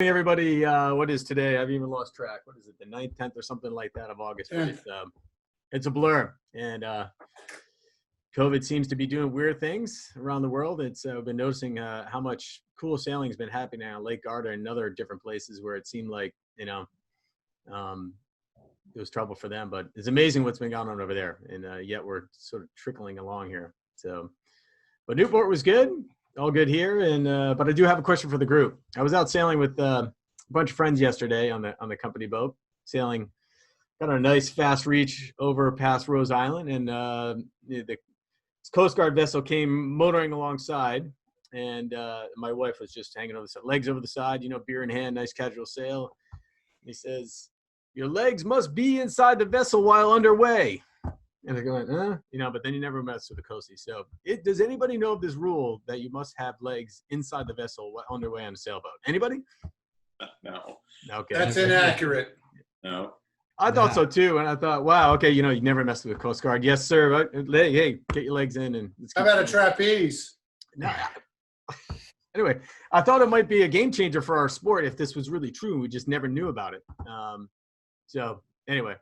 Everybody, what is today? I've even lost track. What is it, the 9th, 10th, or something like that of August? But it's a blur, and COVID seems to be doing weird things around the world. I've been noticing how much cool sailing has been happening on Lake Garda and other different places where it seemed like, it was trouble for them. But it's amazing what's been going on over there, and yet we're sort of trickling along here. So, but Newport was good. All good here, and but I do have a question for the group. I was out sailing with a bunch of friends yesterday on the company boat, sailing, got a nice fast reach over past Rose Island, and the Coast Guard vessel came motoring alongside, and my wife was just hanging over the side, legs over the side, beer in hand, nice casual sail. He says, "Your legs must be inside the vessel while underway." And they're going, but then you never mess with the coastie. So does anybody know of this rule that you must have legs inside the vessel underway on a sailboat? Anybody? No. Okay. That's inaccurate. No. I thought so too. And I thought, wow, okay, you never messed with the Coast Guard. Yes, sir. Hey, get your legs in. And how about a trapeze? No. Anyway, I thought it might be a game changer for our sport if this was really true. We just never knew about it. So anyway.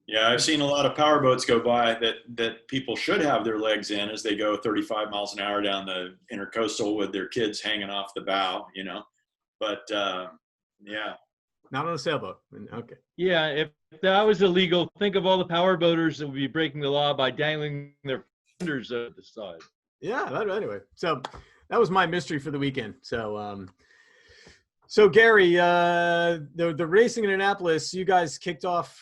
Yeah, I've seen a lot of power boats go by that people should have their legs in as they go 35 miles an hour down the intercoastal with their kids hanging off the bow, But, yeah. Not on a sailboat. Okay. Yeah, if that was illegal, think of all the power boaters that would be breaking the law by dangling their fenders over the side. Yeah, anyway. So that was my mystery for the weekend. So, so Gary, the racing in Annapolis, you guys kicked off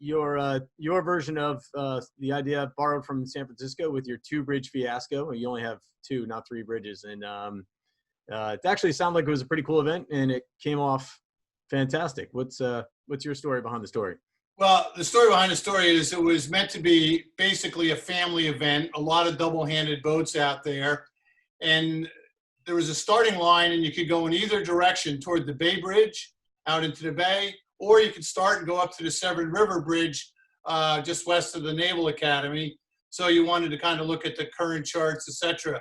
your version of the idea borrowed from San Francisco with your 2-bridge fiasco. You only have 2, not 3 bridges, and it actually sounded like it was a pretty cool event, and it came off fantastic. What's your story behind the story? Well, the story behind the story is it was meant to be basically a family event, a lot of double-handed boats out there, and there was a starting line, and you could go in either direction toward the Bay Bridge out into the bay, or you could start and go up to the Severn River Bridge just west of the Naval Academy. So you wanted to kind of look at the current charts, etc.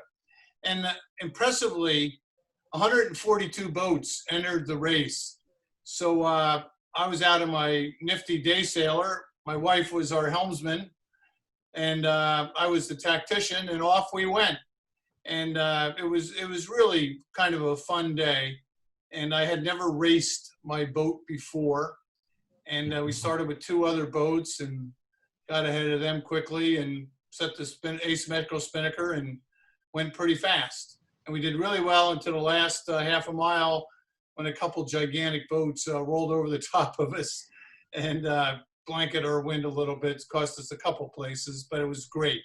And impressively, 142 boats entered the race. So I was out in my nifty day sailor. My wife was our helmsman, and I was the tactician, and off we went. And it was really kind of a fun day. And I had never raced my boat before. And we started with 2 other boats and got ahead of them quickly and set the asymmetrical spinnaker and went pretty fast. And we did really well until the last half a mile when a couple gigantic boats rolled over the top of us and blanketed our wind a little bit. It cost us a couple places, but it was great.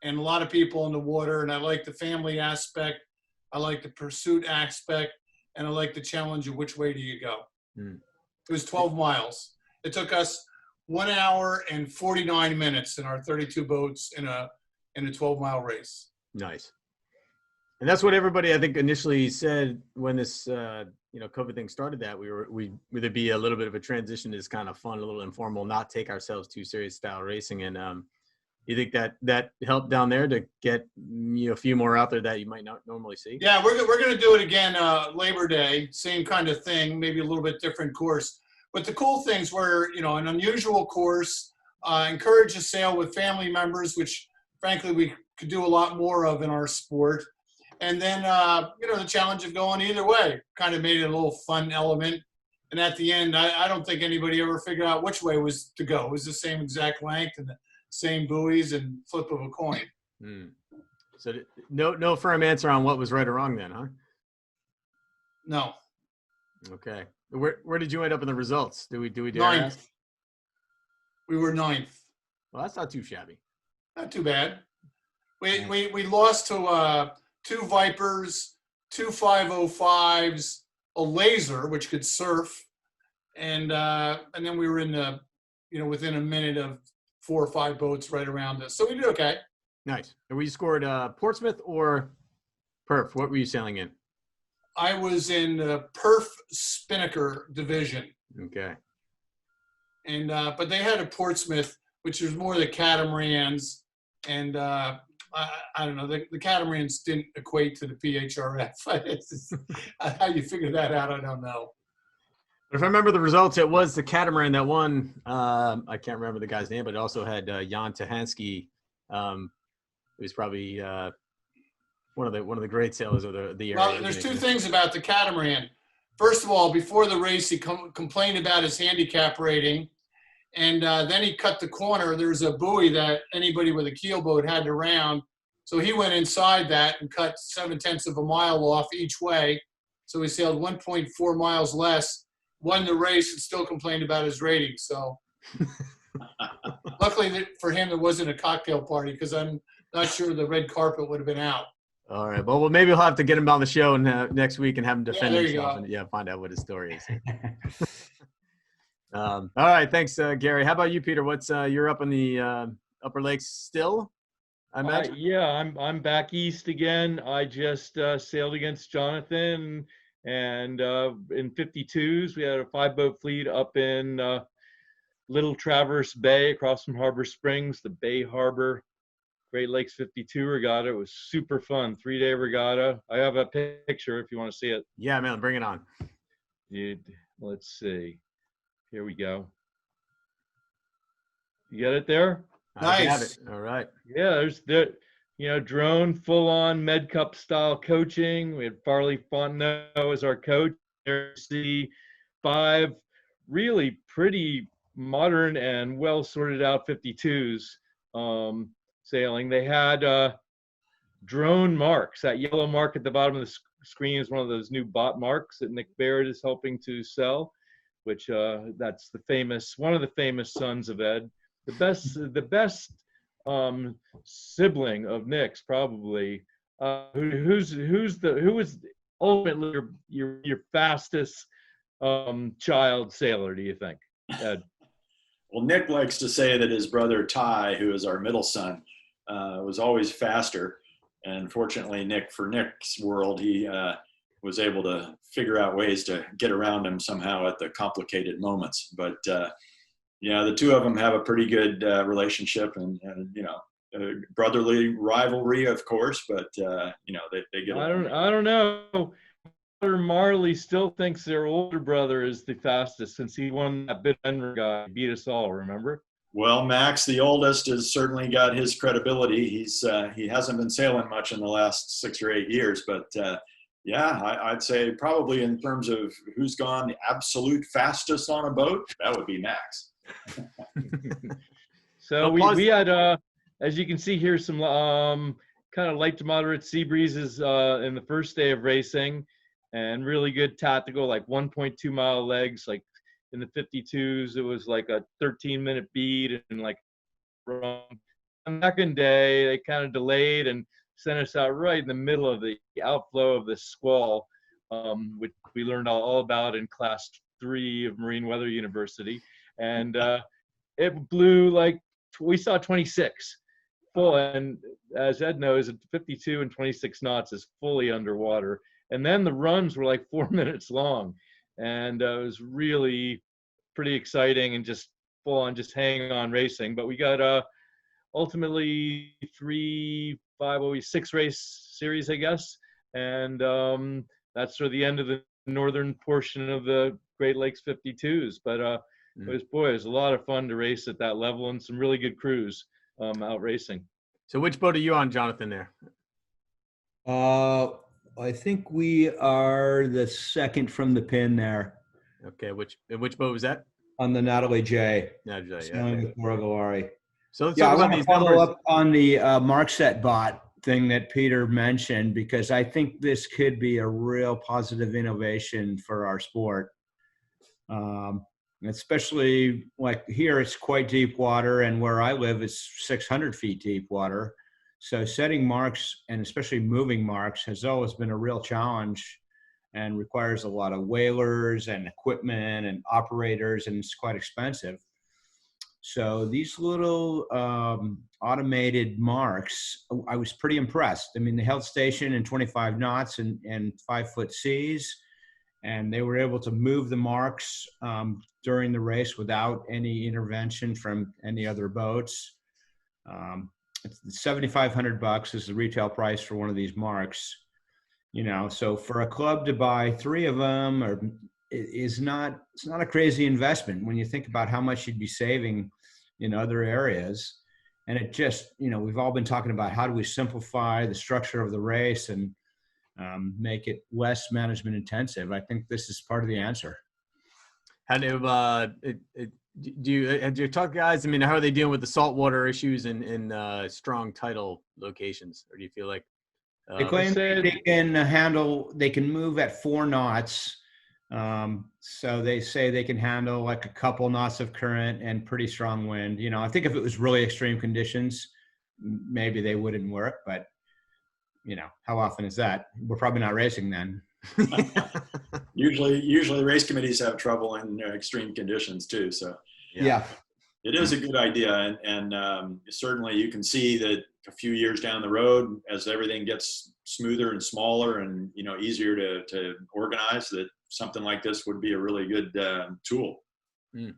And a lot of people in the water, and I like the family aspect, I like the pursuit aspect, and I like the challenge of which way do you go. It was 12 miles. It took us 1 hour and 49 minutes in our 32 boats in a 12-mile race. Nice. And that's what everybody, I think, initially said when this, COVID thing started, that there'd be a little bit of a transition to this kind of fun, a little informal, not take ourselves too serious style racing. And you think that helped down there to get a few more out there that you might not normally see? Yeah, we're going to do it again Labor Day, same kind of thing, maybe a little bit different course. But the cool things were, an unusual course, encourage to sail with family members, which frankly we could do a lot more of in our sport. And then, the challenge of going either way kind of made it a little fun element. And at the end, I don't think anybody ever figured out which way was to go. It was the same exact length and the same buoys and flip of a coin. So no firm answer on what was right or wrong then, huh? No. Okay. Where did you end up in the results? Do we dare Ninth. ask? We were 9th. Well, that's not too shabby. Not too bad. We lost to 2 Vipers, 2 505s, a Laser which could surf, and then we were in the within a minute of 4 or 5 boats right around us. So we did okay. Nice. And we scored Portsmouth or Perth? What were you sailing in? I was in the Perf Spinnaker division. Okay. And but they had a Portsmouth, which was more the catamarans, and I don't know. The catamarans didn't equate to the PHRF. It's just, how you figure that out, I don't know. But if I remember the results, it was the catamaran that won. I can't remember the guy's name, but it also had Jan Tahansky, who's probably one of the great sailors of the area. Well, there's two things about the catamaran. First of all, before the race, he complained about his handicap rating, and then he cut the corner. There's a buoy that anybody with a keelboat had to round, so he went inside that and cut 0.7 of a mile off each way. So he sailed 1.4 miles less, won the race, and still complained about his rating. So luckily for him, there wasn't a cocktail party, because I'm not sure the red carpet would have been out. All right. Well, maybe we'll have to get him on the show next week and have him defend there you himself go. and find out what his story is. All right. Thanks, Gary. How about you, Peter? You're up in the Upper Lakes still, I imagine? Yeah, I'm back east again. I just sailed against Jonathan, and in 52s, we had a 5-boat fleet up in Little Traverse Bay across from Harbor Springs, the Bay Harbor Great Lakes 52 regatta. It was super fun, 3-day regatta. I have a picture if you want to see it. Yeah, man, bring it on. Let's see. Here we go. You got it there? Nice. I have it. All right. Yeah, there's drone full on Med Cup style coaching. We had Farley Fontenot as our coach. There's the 5 really pretty modern and well sorted out 52s. Sailing. They had drone marks. That yellow mark at the bottom of the screen is one of those new bot marks that Nick Baird is helping to sell, which that's one of the famous sons of Ed. The best sibling of Nick's probably. Who was ultimately your fastest child sailor, do you think, Ed? Well, Nick likes to say that his brother Ty, who is our middle son, was always faster. And fortunately, for Nick's world, he was able to figure out ways to get around him somehow at the complicated moments. But yeah, the two of them have a pretty good relationship, and brotherly rivalry, of course. But they get along. I don't know. Marley still thinks their older brother is the fastest, since he won that bit end guy, beat us all, remember? Well, Max, the oldest, has certainly got his credibility. He hasn't been sailing much in the last 6 or 8 years, but yeah, I'd say probably in terms of who's gone the absolute fastest on a boat, that would be Max. So we had, as you can see here, some kind of light to moderate sea breezes in the first day of racing, and really good tactical, like 1.2 mile legs. Like in the 52s, it was like a 13-minute beat, and like on the second day, they kind of delayed and sent us out right in the middle of the outflow of the squall, which we learned all about in class 3 of Marine Weather University. And it blew we saw 26 full, and as Ed knows, 52 and 26 knots is fully underwater. And then the runs were like 4 minutes long, and it was really pretty exciting and just full on, just hanging on racing. But we got ultimately 6 race series, I guess, and that's sort of the end of the northern portion of the Great Lakes 52s. But it was a lot of fun to race at that level, and some really good crews out racing. So which boat are you on, Jonathan, there? I think we are the second from the pin there. Okay, which boat was that? On the Natalie J. Natalie J, Sailing yeah. with Borgolari. So let's Yeah, I talk about want to these follow numbers. up on the Markset bot thing that Peter mentioned, because I think this could be a real positive innovation for our sport. Especially like here, it's quite deep water, and where I live, it's 600 feet deep water. So setting marks, and especially moving marks, has always been a real challenge and requires a lot of whalers and equipment and operators, and it's quite expensive. So these little automated marks, I was pretty impressed. I mean, they held station in 25 knots and 5-foot seas, and they were able to move the marks during the race without any intervention from any other boats. It's $7,500 is the retail price for one of these marks. So for a club to buy 3 of them it's not a crazy investment when you think about how much you'd be saving in other areas. And it just, we've all been talking about how do we simplify the structure of the race and make it less management intensive. I think this is part of the answer. How do you talk guys? I mean, how are they dealing with the saltwater issues in strong tidal locations? Or do you feel like they claim they can move at 4 knots. So they say they can handle like a couple knots of current and pretty strong wind. I think if it was really extreme conditions, maybe they wouldn't work, but how often is that? We're probably not racing then. Usually race committees have trouble in extreme conditions too. So yeah. It is a good idea. And certainly you can see that a few years down the road, as everything gets smoother and smaller and, easier to organize, that something like this would be a really good tool. Mm.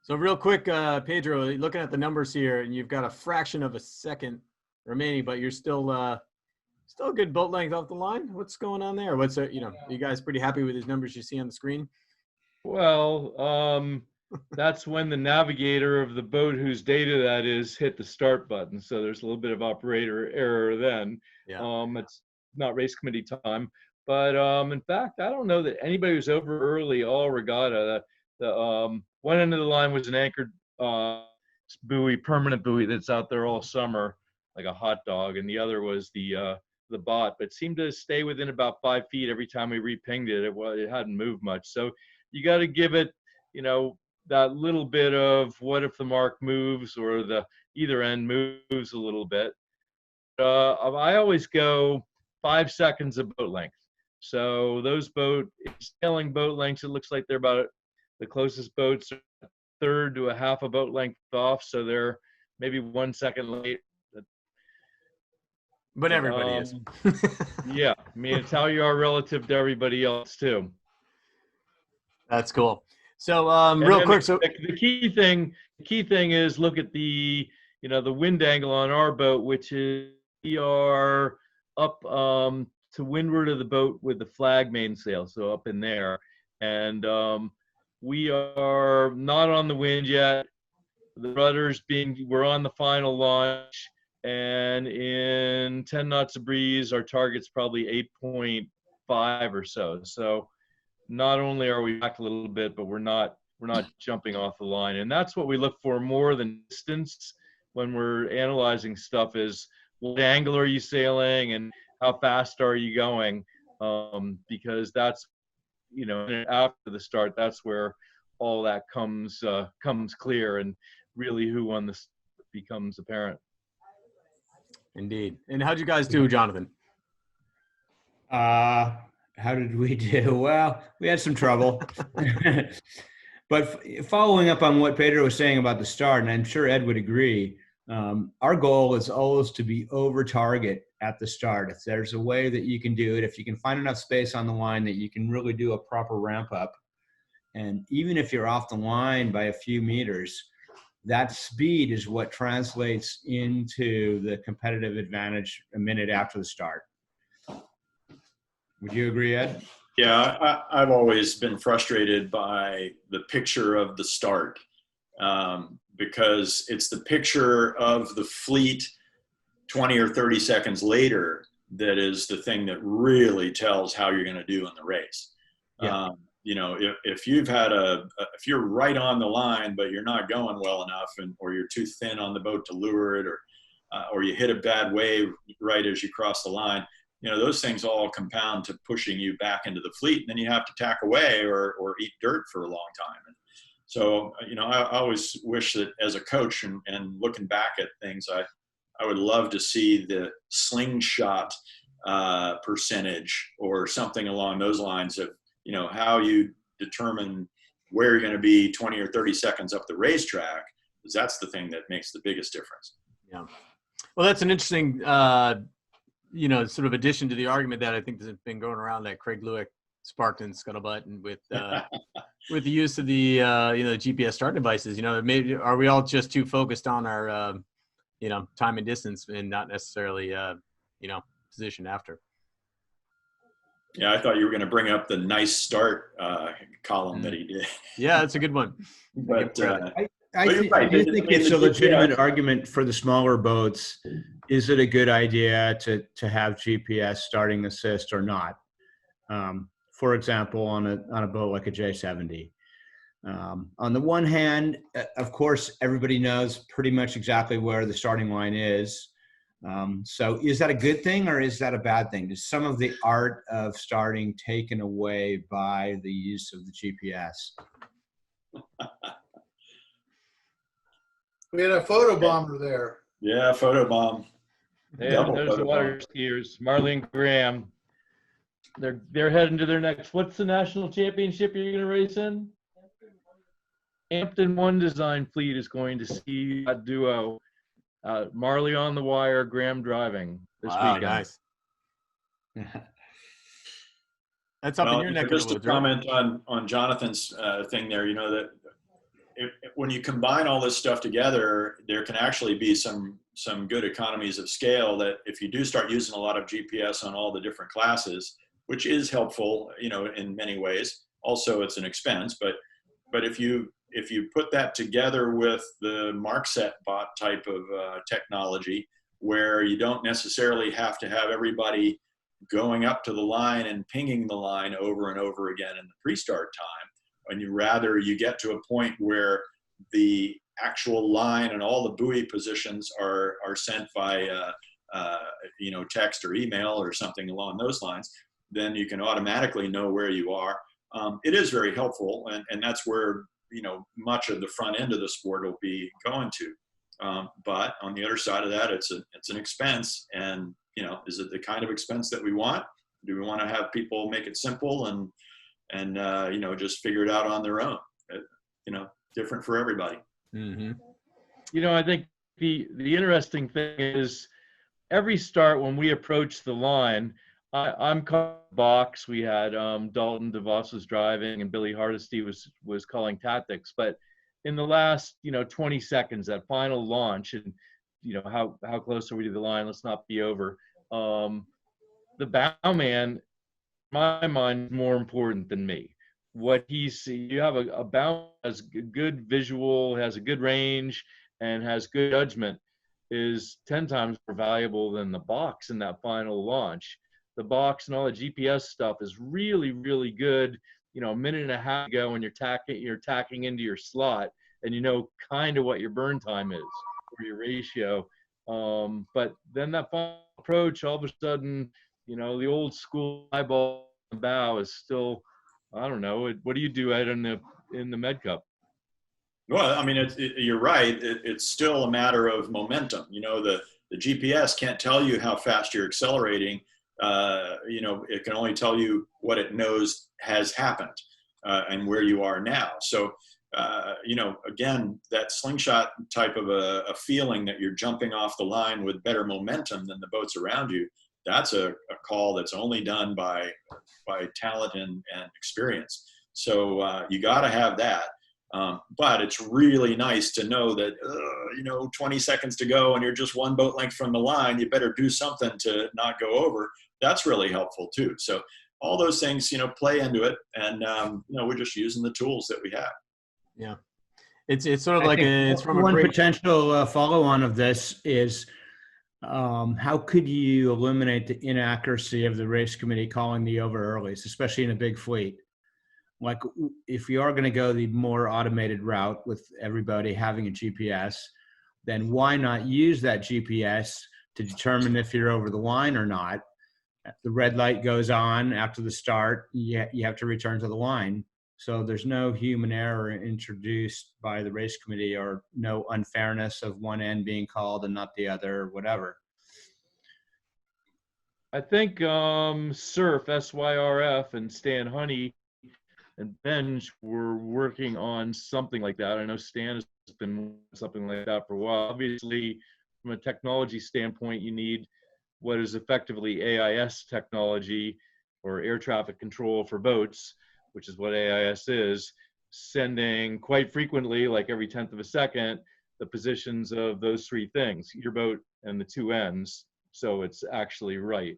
So real quick, Pedro, looking at the numbers here, and you've got a fraction of a second remaining, but you're still a good boat length off the line. What's going on there? Are you guys pretty happy with these numbers you see on the screen? Well, that's when the navigator of the boat whose data that is hit the start button. So there's a little bit of operator error then. Yeah. It's not race committee time. But in fact, I don't know that anybody was over early all regatta. The one end of the line was an anchored buoy, permanent buoy that's out there all summer, like a hot dog, and the other was the bot, but seemed to stay within about 5 feet every time we repinged it. It hadn't moved much. So you got to give it, that little bit of what if the mark moves or the either end moves a little bit. I always go 5 seconds of boat length. So those sailing boat lengths, it looks like they're about the closest boats are a third to a half a boat length off. So they're maybe 1 second late. But everybody is. Yeah. I mean, it's how you are relative to everybody else too. That's cool. So real quick. So the key thing is look at the wind angle on our boat, which is we are up to windward of the boat with the flag mainsail, so up in there, and we are not on the wind yet. The rudders we're on the final launch, and in 10 knots of breeze, our target's probably 8.5 or so. So not only are we back a little bit, but we're not jumping off the line, and that's what we look for more than distance when we're analyzing stuff. Is what angle are you sailing and how fast are you going? Because that's, after the start, that's where all that comes clear and really who won this becomes apparent. Indeed. And how'd you guys do, Jonathan? How did we do? Well, we had some trouble. But following up on what Pedro was saying about the start, and I'm sure Ed would agree, our goal is always to be over target at the start. If there's a way that you can do it, if you can find enough space on the line that you can really do a proper ramp up, and even if you're off the line by a few meters, that speed is what translates into the competitive advantage a minute after the start. Would you agree, Ed? Yeah, I've always been frustrated by the picture of the start because it's the picture of the fleet 20 or 30 seconds later that is the thing that really tells how you're going to do in the race. Yeah. If you've had if you're right on the line, but you're not going well enough or you're too thin on the boat to lure it or you hit a bad wave right as you cross the line, those things all compound to pushing you back into the fleet, and then you have to tack away or eat dirt for a long time. And so, I always wish that as a coach and looking back at things, I would love to see the slingshot percentage or something along those lines of, how you determine where you're going to be 20 or 30 seconds up the racetrack, because that's the thing that makes the biggest difference. Yeah. Well, that's an interesting sort of addition to the argument that I think has been going around that Craig Lewick sparked in Scuttlebutt, and with the use of the GPS start devices. Maybe are we all just too focused on our time and distance, and not necessarily position after. Yeah, I thought you were going to bring up the nice start column that he did. Yeah, that's a good one. But I do think it's a legitimate argument for the smaller boats. Is it a good idea to have GPS starting assist or not? For example, on a boat like a J70. On the one hand, of course, everybody knows pretty much exactly where the starting line is. So is that a good thing or is that a bad thing? Is some of the art of starting taken away by the use of the GPS? We had a photo bomber there. Yeah, photo bomb. Yeah, there's the water skiers, Marley and Graham. They're heading to their next. What's the national championship you're going to race in? Hampton One Design Fleet is going to see that duo. Marley on the wire, Graham driving this weekend. Nice. That's up in your neck of the woods. Just to comment on Jonathan's thing there, that when you combine all this stuff together, there can actually be some good economies of scale that if you do start using a lot of GPS on all the different classes, which is helpful, in many ways. Also, it's an expense, but if you put that together with the MarkSet bot type of technology, where you don't necessarily have to have everybody going up to the line and pinging the line over and over again in the pre-start time, and you get to a point where the actual line and all the buoy positions are sent by text or email or something along those lines, then you can automatically know where you are. It is very helpful, and that's where much of the front end of the sport will be going to. But on the other side of that, it's an expense, and is it the kind of expense that we want? Do we want to have people make it simple and just figure it out on their own? Different for everybody. Mm-hmm. I think the interesting thing is every start when we approach the line, I'm calling box. We had Dalton DeVos was driving and Billy Hardesty was calling tactics. But in the last 20 seconds, that final launch, and how close are we to the line? Let's not be over. The bowman, in my mind, is more important than me. What he sees, you have a bow has good visual, has a good range, and has good judgment, is 10 times more valuable than the box in that final launch. The box and all the GPS stuff is really, really good. A minute and a half ago when you're tacking into your slot, and kind of what your burn time is or your ratio. But then that final approach, all of a sudden, the old school eyeball on the bow is still, I don't know. What do you do, Ed, in the Med Cup? Well, I mean, you're right. It's still a matter of momentum. The GPS can't tell you how fast you're accelerating. It can only tell you what it knows has happened and where you are now. So, again, that slingshot type of a feeling that you're jumping off the line with better momentum than the boats around you, that's a call that's only done by talent and experience. So you got to have that. But it's really nice to know that, 20 seconds to go and you're just one boat length from the line, you better do something to not go over. That's really helpful too. So all those things, play into it. And, we're just using the tools that we have. Yeah. It's sort of like it's from one potential follow-on of this is how could you eliminate the inaccuracy of the race committee calling the over earlies, especially in a big fleet? Like if you are going to go the more automated route with everybody having a GPS, then why not use that GPS to determine if you're over the line or not? The red light goes on after the start, you have to return to the line. So there's no human error introduced by the race committee or no unfairness of one end being called and not the other or whatever. I think Surf, SYRF, and Stan Honey and Benj were working on something like that. I know Stan has been something like that for a while. Obviously, from a technology standpoint, you need what is effectively AIS technology, or air traffic control for boats, which is what AIS is, sending quite frequently, like every 10th of a second, the positions of those three things, your boat and the two ends, so it's actually right.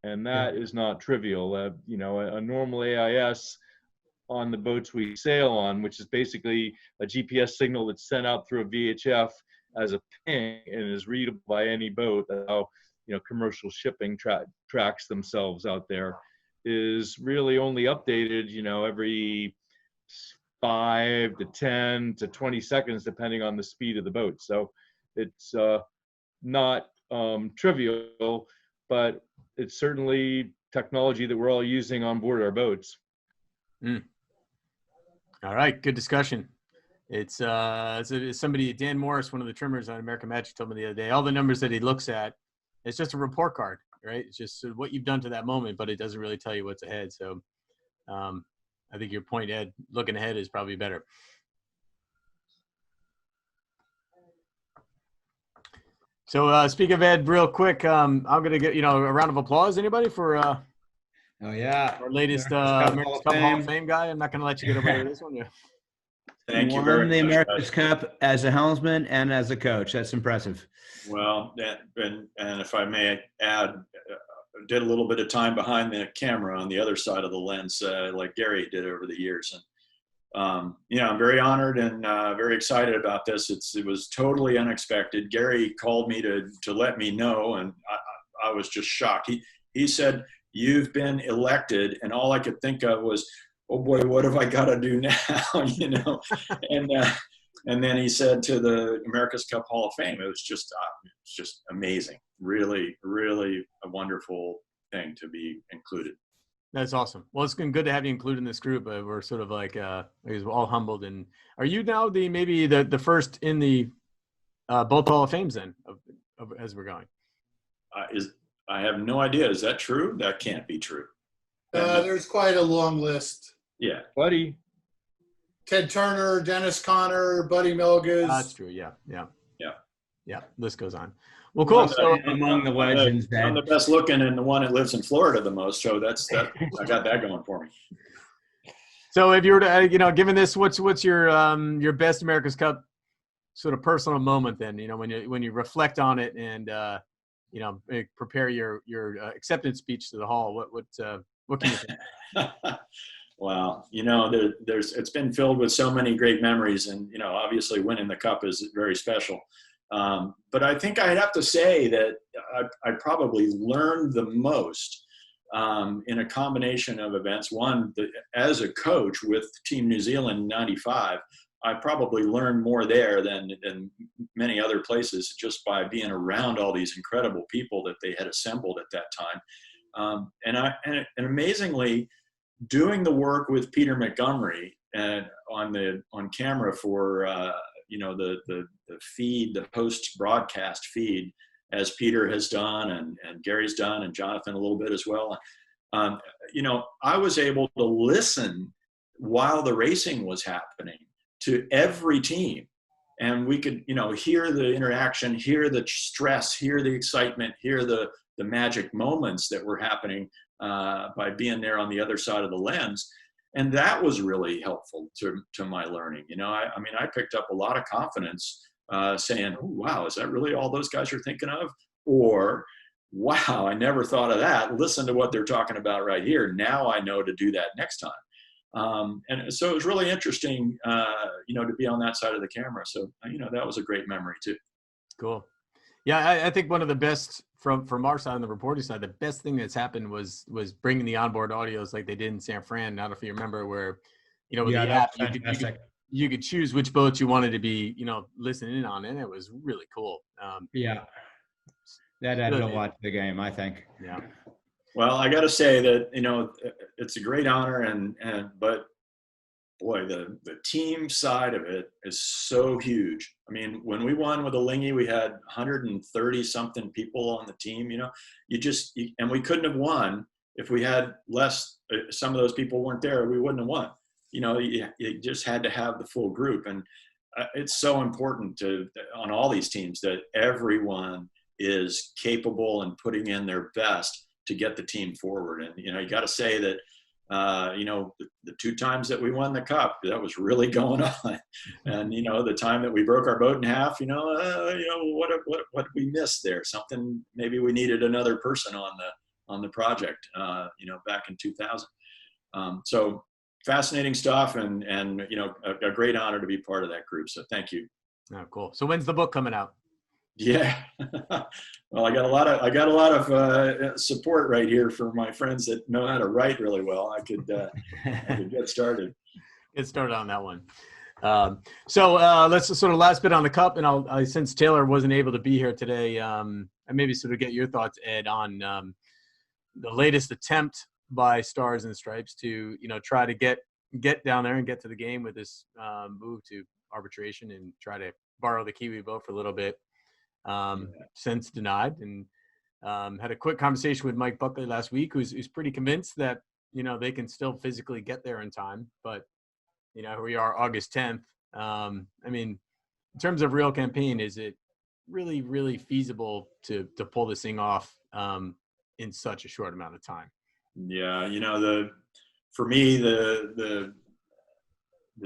And that is not trivial. You know, a normal AIS on the boats we sail on, which is basically a GPS signal that's sent out through a VHF as a ping and is readable by any boat. That's how, you know, commercial shipping tracks themselves out there, is really only updated, you know, every 5 to 10 to 20 seconds, depending on the speed of the boat. So it's not trivial, but it's certainly technology that we're all using on board our boats. All right, good discussion. It's somebody, Dan Morris, one of the trimmers on American Magic, told me the other day, all the numbers that he looks at, it's just a report card, right? It's just what you've done to that moment, but it doesn't really tell you what's ahead. So I think your point, Ed, looking ahead is probably better. So speak of Ed, real quick, I'm going to get, you know, a round of applause. Anybody for Oh yeah, our latest America's Cup Hall of Fame guy? I'm not going to let you get away with this one. Yeah. Thank you Won very the much. America's Cup as a helmsman and as a coach. That's impressive. Well, and if I may add, did a little bit of time behind the camera on the other side of the lens, like Gary did over the years. And I'm very honored and very excited about this. It was totally unexpected. Gary called me to let me know, and I was just shocked. He said, "You've been elected," and all I could think of was, "Oh boy, what have I got to do now?" You know, and then he said to the America's Cup Hall of Fame. It was just amazing. Really, really a wonderful thing to be included. That's awesome. Well, it's been good to have you included in this group. We're sort of like, we're all humbled. And are you now maybe the first in the both Hall of Fames then, as we're going? I have no idea. Is that true? That can't be true. There's quite a long list. Yeah. Buddy. Ted Turner, Dennis Conner, Buddy Milgas. That's true. Yeah. List goes on. Well, Well, cool. So among the legends, I'm the best looking and the one that lives in Florida the most. So that's I got that going for me. So if you were to, given this, what's your best America's Cup sort of personal moment then? You know, when you reflect on it and prepare your acceptance speech to the hall. What can you think? Wow, it's been filled with so many great memories, and obviously winning the cup is very special. But I think I'd have to say that I probably learned the most in a combination of events. One, as a coach with Team New Zealand '95, I probably learned more there than many other places, just by being around all these incredible people that they had assembled at that time. And amazingly, doing the work with Peter Montgomery on camera for the feed, the post broadcast feed, as Peter has done and Gary's done and Jonathan a little bit as well. I was able to listen while the racing was happening to every team, and we could hear the interaction, hear the stress, hear the excitement, hear the magic moments that were happening by being there on the other side of the lens. And that was really helpful to my learning. I picked up a lot of confidence saying, "Oh, wow, is that really all those guys are thinking of?" Or, "Wow, I never thought of that. Listen to what they're talking about right here. Now I know to do that next time." And so it was really interesting, to be on that side of the camera. So, that was a great memory too. Cool. Yeah, I think one of the best from our side on the reporting side, the best thing that's happened was bringing the onboard audios like they did in San Fran. Not if you remember where, with the app, you could choose which boats you wanted to be, listening in on, and it was really cool. That added a lot to the game, I think. Yeah. Well, I got to say that, it's a great honor but boy, the team side of it is so huge. I mean, when we won with the Lingy, we had 130 something people on the team, and we couldn't have won if we had less. Some of those people weren't there. We wouldn't have won. You just had to have the full group. And it's so important on all these teams that everyone is capable and putting in their best to get the team forward. And, you got to say that You know, the 2 times that we won the cup, that was really going on. And, you know, the time that we broke our boat in half, what we missed there? Something, maybe we needed another person on the project, you know, back in 2000. So fascinating stuff, and you know, a great honor to be part of that group. So thank you. Oh, cool. So when's the book coming out? Yeah. Well, I got a lot of support right here from my friends that know how to write really well. I could get started. Get started on that one. So let's sort of last bit on the cup, and since Taylor wasn't able to be here today, I maybe sort of get your thoughts, Ed, on the latest attempt by Stars and Stripes to, you know, try to get down there and get to the game with this move to arbitration and try to borrow the Kiwi boat for a little bit. Since denied, and had a quick conversation with Mike Buckley last week, who's pretty convinced that, you know, they can still physically get there in time. But, you know, here we are August 10th. I mean, in terms of real campaign, is it really, really feasible to pull this thing off in such a short amount of time? Yeah, you know, for me, the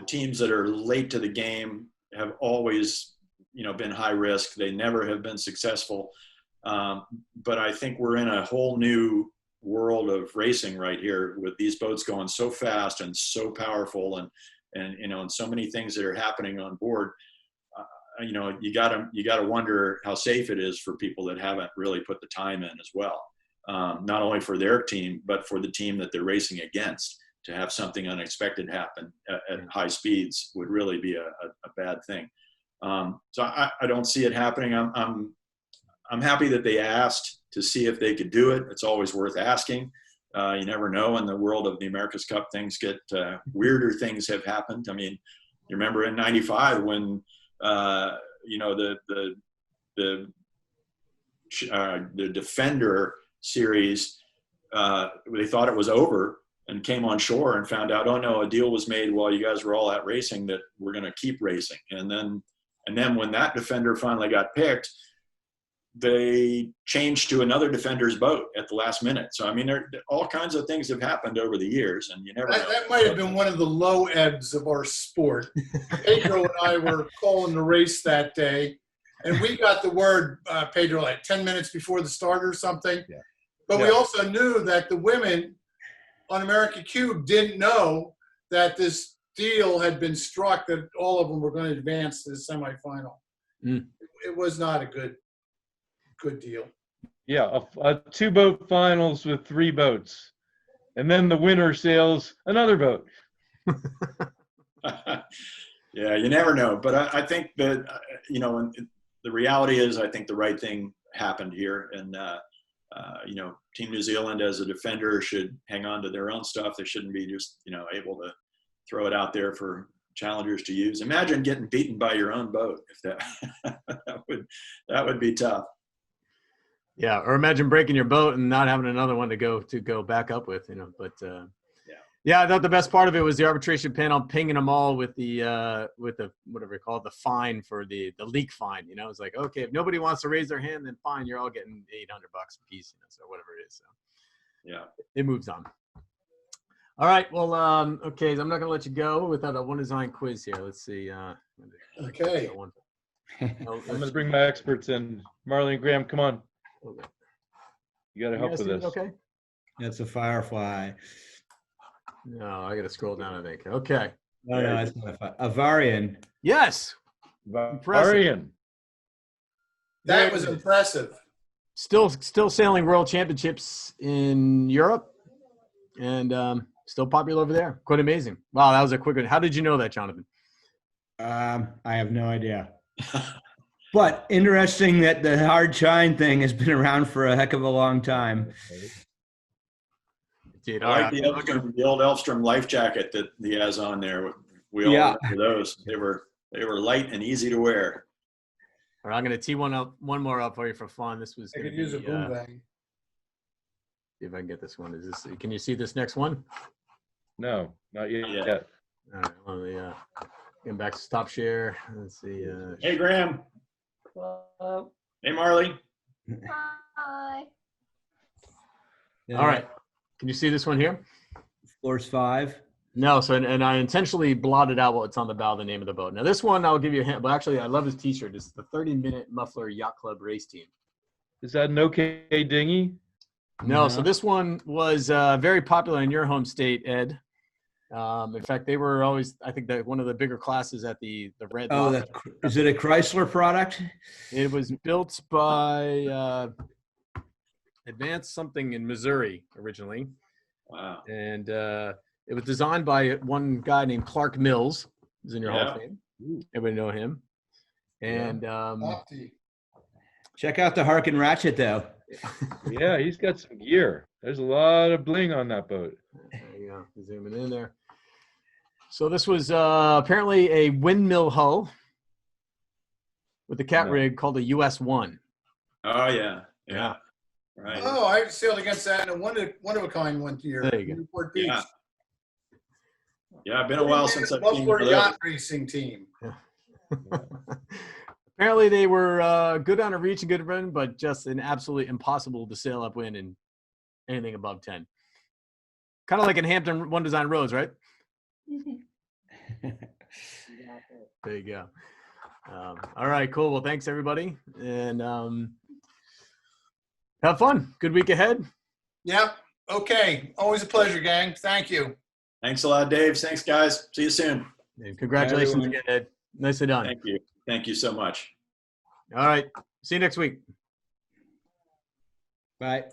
teams that are late to the game have always, you know, been high risk. They never have been successful. But I think we're in a whole new world of racing right here, with these boats going so fast and so powerful, and you know, and so many things that are happening on board. You know, you gotta wonder how safe it is for people that haven't really put the time in as well. Not only for their team, but for the team that they're racing against. To have something unexpected happen at high speeds would really be a bad thing. So I don't see it happening. I'm happy that they asked to see if they could do it. It's always worth asking. You never know, in the world of the America's Cup, things get weirder. Things have happened. I mean, you remember in '95 when you know, the Defender series, they thought it was over and came on shore and found out, oh no, a deal was made while you guys were all out racing that we're going to keep racing. And then when that Defender finally got picked, they changed to another Defender's boat at the last minute. So, I mean, all kinds of things have happened over the years, and you never know. That might have been one of the low ebbs of our sport. Pedro and I were calling the race that day, and we got the word, Pedro, like 10 minutes before the start or something. Yeah. But we also knew that the women on America Cube didn't know that this deal had been struck, that all of them were going to advance to the semifinal. It was not a good deal. Yeah, a 2-boat finals with 3 boats, and then the winner sails another boat. Yeah, you never know. But I think that, you know, the reality is, I think the right thing happened here. And, you know, Team New Zealand as a defender should hang on to their own stuff. They shouldn't be just, you know, able to throw it out there for challengers to use. Imagine getting beaten by your own boat. If that would be tough. Yeah, or imagine breaking your boat and not having another one to go back up with, you know. But yeah, I thought the best part of it was the arbitration panel pinging them all with the whatever you call it, the fine for the leak fine. You know, it's like, okay, if nobody wants to raise their hand, then fine, you're all getting $800 a piece, you know, so whatever it is. So yeah, it moves on. All right, well, okay, I'm not gonna let you go without a one design quiz here. Let's see. Okay. I'm gonna bring my experts in. Marley and Graham, come on. Okay. You gotta help with this. Okay. That's a Firefly. No, I gotta scroll down, I think. Okay. No, it's not a Varian. Yes. Varian. That was impressive. Still sailing world championships in Europe, and still popular over there. Quite amazing. Wow, that was a quick one. How did you know that, Jonathan? I have no idea. But interesting that the hard chine thing has been around for a heck of a long time. Dude, I like the old Elfstrom life jacket that he has on there. We all remember those. They were light and easy to wear. All right, I'm going to tee one more up for you for fun. This was. I could use a boom bang. See if I can get this one. Can you see this next one? No, not yet. Yeah. All right, let me get back to stop share. Let's see. Hey, Graham. Hello. Hey, Marley. Hi. All right. Can you see this one here? Floor's 5. No, so and I intentionally blotted out what's on the bow, the name of the boat. Now this one I'll give you a hint, but actually I love his T-shirt. It's the 30-minute Muffler Yacht Club race team. Is that an OK dinghy? No, so this one was very popular in your home state, Ed. In fact, they were always, I think, that one of the bigger classes at the Red. Oh, is it a Chrysler product? It was built by Advanced something in Missouri originally. Wow. And it was designed by one guy named Clark Mills, who's in your Hall of Fame. Everybody know him. And Check out the Harkin Ratchet, though. Yeah, he's got some gear. There's a lot of bling on that boat. There you go. Zooming in there. So this was apparently a windmill hull with a cat rig called a US-1. Oh, yeah. Yeah. Right. Oh, I sailed against that in a one of a kind one year. There you go. Newport Beach. Yeah, it's been a while since I've seen Muffler those. yacht racing team. Apparently they were good on a reach and good run, but just an absolutely impossible to sail upwind and anything above 10. Kind of like in Hampton One Design Roads, right? There you go. All right, cool. Well, thanks everybody, and have fun. Good week ahead. Yep. Okay. Always a pleasure, gang. Thank you. Thanks a lot, Dave. Thanks, guys. See you soon. And congratulations again, Ed. Nicely done. Thank you. Thank you so much. All right. See you next week. Bye.